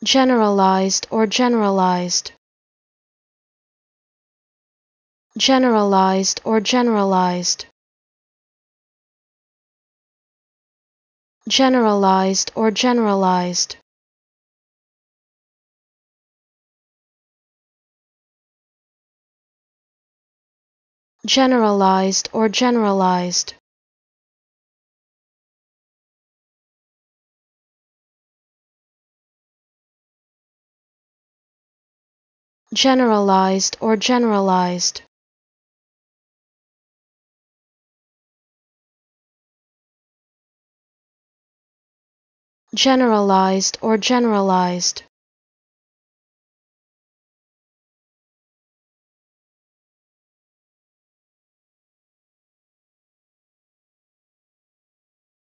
generalized or generalized, generalized or generalized, generalized or generalized, generalized or generalized, generalized or generalized, generalized or generalized,